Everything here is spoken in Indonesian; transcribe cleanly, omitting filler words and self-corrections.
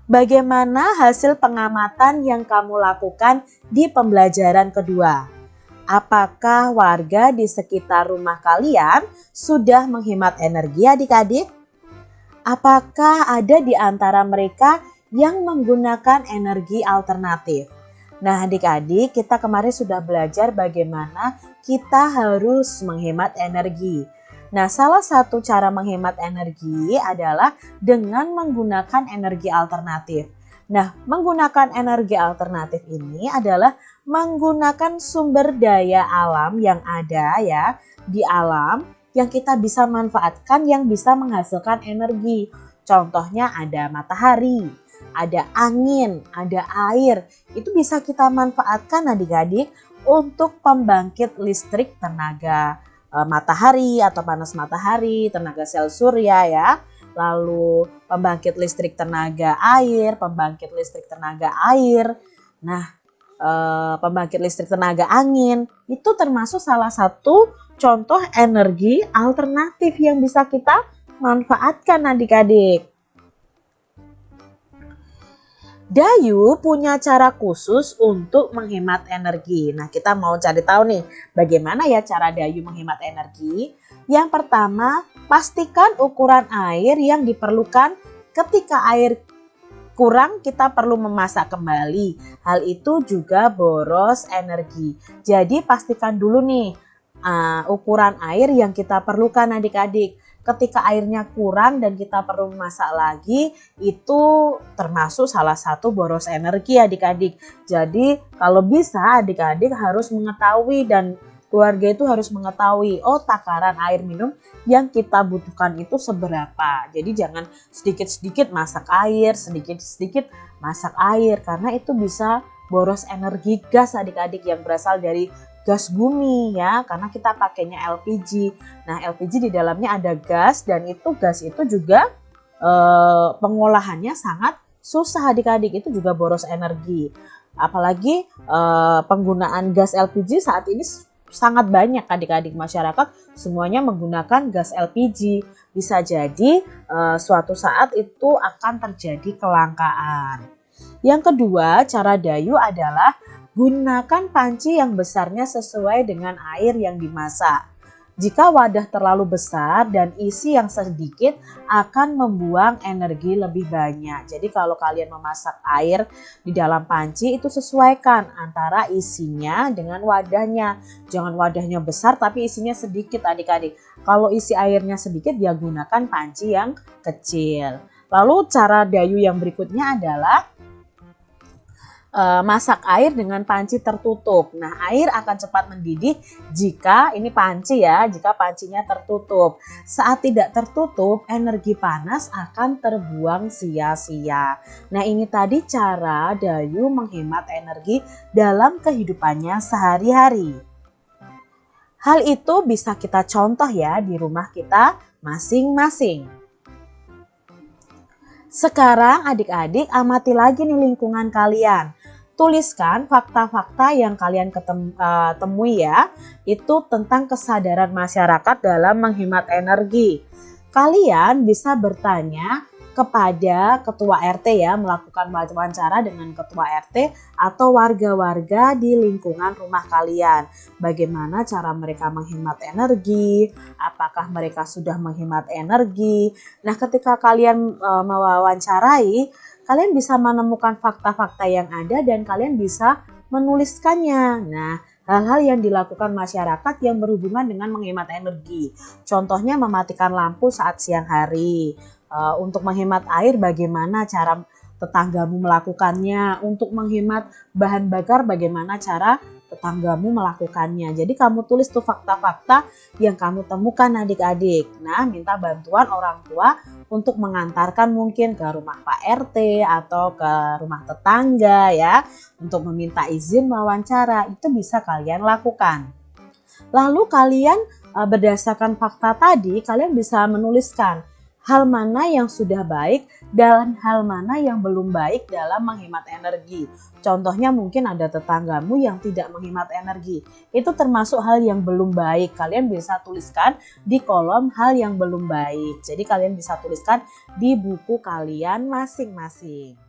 Bagaimana hasil pengamatan yang kamu lakukan di pembelajaran kedua? Apakah warga di sekitar rumah kalian sudah menghemat energi adik-adik? Apakah ada di antara mereka yang menggunakan energi alternatif? Nah adik-adik, kita kemarin sudah belajar bagaimana kita harus menghemat energi. Nah, salah satu cara menghemat energi adalah dengan menggunakan energi alternatif. Nah, menggunakan energi alternatif ini adalah menggunakan sumber daya alam yang ada ya di alam yang kita bisa manfaatkan yang bisa menghasilkan energi. Contohnya ada matahari, ada angin, ada air. Itu bisa kita manfaatkan adik-adik untuk pembangkit listrik tenaga matahari atau panas matahari, tenaga sel surya ya. Lalu pembangkit listrik tenaga air, pembangkit listrik tenaga air. Nah, pembangkit listrik tenaga angin itu termasuk salah satu contoh energi alternatif yang bisa kita manfaatkan adik-adik. Dayu punya cara khusus untuk menghemat energi. Nah, kita mau cari tahu nih, bagaimana ya cara Dayu menghemat energi? Yang pertama, pastikan ukuran air yang diperlukan. Ketika air kurang, kita perlu memasak kembali. Hal itu juga boros energi. Jadi, pastikan dulu nih ukuran air yang kita perlukan adik-adik. Ketika airnya kurang dan kita perlu memasak lagi, itu termasuk salah satu boros energi adik-adik. Jadi kalau bisa adik-adik harus mengetahui dan keluarga itu harus mengetahui, oh takaran air minum yang kita butuhkan itu seberapa. Jadi jangan sedikit-sedikit masak air, sedikit-sedikit masak air, karena itu bisa boros energi gas adik-adik yang berasal dari gas bumi ya, karena kita pakainya LPG. Nah, LPG di dalamnya ada gas dan itu gas itu juga pengolahannya sangat susah adik-adik, itu juga boros energi. Apalagi penggunaan gas LPG saat ini sangat banyak adik-adik, masyarakat semuanya menggunakan gas LPG. Bisa jadi suatu saat itu akan terjadi kelangkaan. Yang kedua, cara Dayu adalah gunakan panci yang besarnya sesuai dengan air yang dimasak. Jika wadah terlalu besar dan isi yang sedikit akan membuang energi lebih banyak. Jadi kalau kalian memasak air di dalam panci itu sesuaikan antara isinya dengan wadahnya. Jangan wadahnya besar tapi isinya sedikit adik-adik. Kalau isi airnya sedikit ya gunakan panci yang kecil. Lalu cara Dayu yang berikutnya adalah masak air dengan panci tertutup. Nah, air akan cepat mendidih jika ini panci ya, jika pancinya tertutup. Saat tidak tertutup, energi panas akan terbuang sia-sia. Nah, ini tadi cara Dayu menghemat energi dalam kehidupannya sehari-hari. Hal itu bisa kita contoh ya di rumah kita masing-masing. Sekarang adik-adik amati lagi nih lingkungan kalian. Tuliskan fakta-fakta yang kalian temui ya, itu tentang kesadaran masyarakat dalam menghemat energi. Kalian bisa bertanya kepada ketua RT ya, melakukan wawancara dengan ketua RT atau warga-warga di lingkungan rumah kalian. Bagaimana cara mereka menghemat energi, apakah mereka sudah menghemat energi. Nah, ketika kalian mewawancarai, kalian bisa menemukan fakta-fakta yang ada dan kalian bisa menuliskannya. Nah, hal-hal yang dilakukan masyarakat yang berhubungan dengan menghemat energi. Contohnya mematikan lampu saat siang hari. Untuk menghemat air bagaimana cara tetanggamu melakukannya. Untuk menghemat bahan bakar bagaimana cara tetanggamu melakukannya. Jadi kamu tulis tuh fakta-fakta yang kamu temukan adik-adik. Nah, minta bantuan orang tua untuk mengantarkan mungkin ke rumah Pak RT atau ke rumah tetangga ya, untuk meminta izin wawancara. Itu bisa kalian lakukan. Lalu kalian berdasarkan fakta tadi, kalian bisa menuliskan hal mana yang sudah baik dan hal mana yang belum baik dalam menghemat energi. Contohnya mungkin ada tetanggamu yang tidak menghemat energi. Itu termasuk hal yang belum baik. Kalian bisa tuliskan di kolom hal yang belum baik. Jadi kalian bisa tuliskan di buku kalian masing-masing.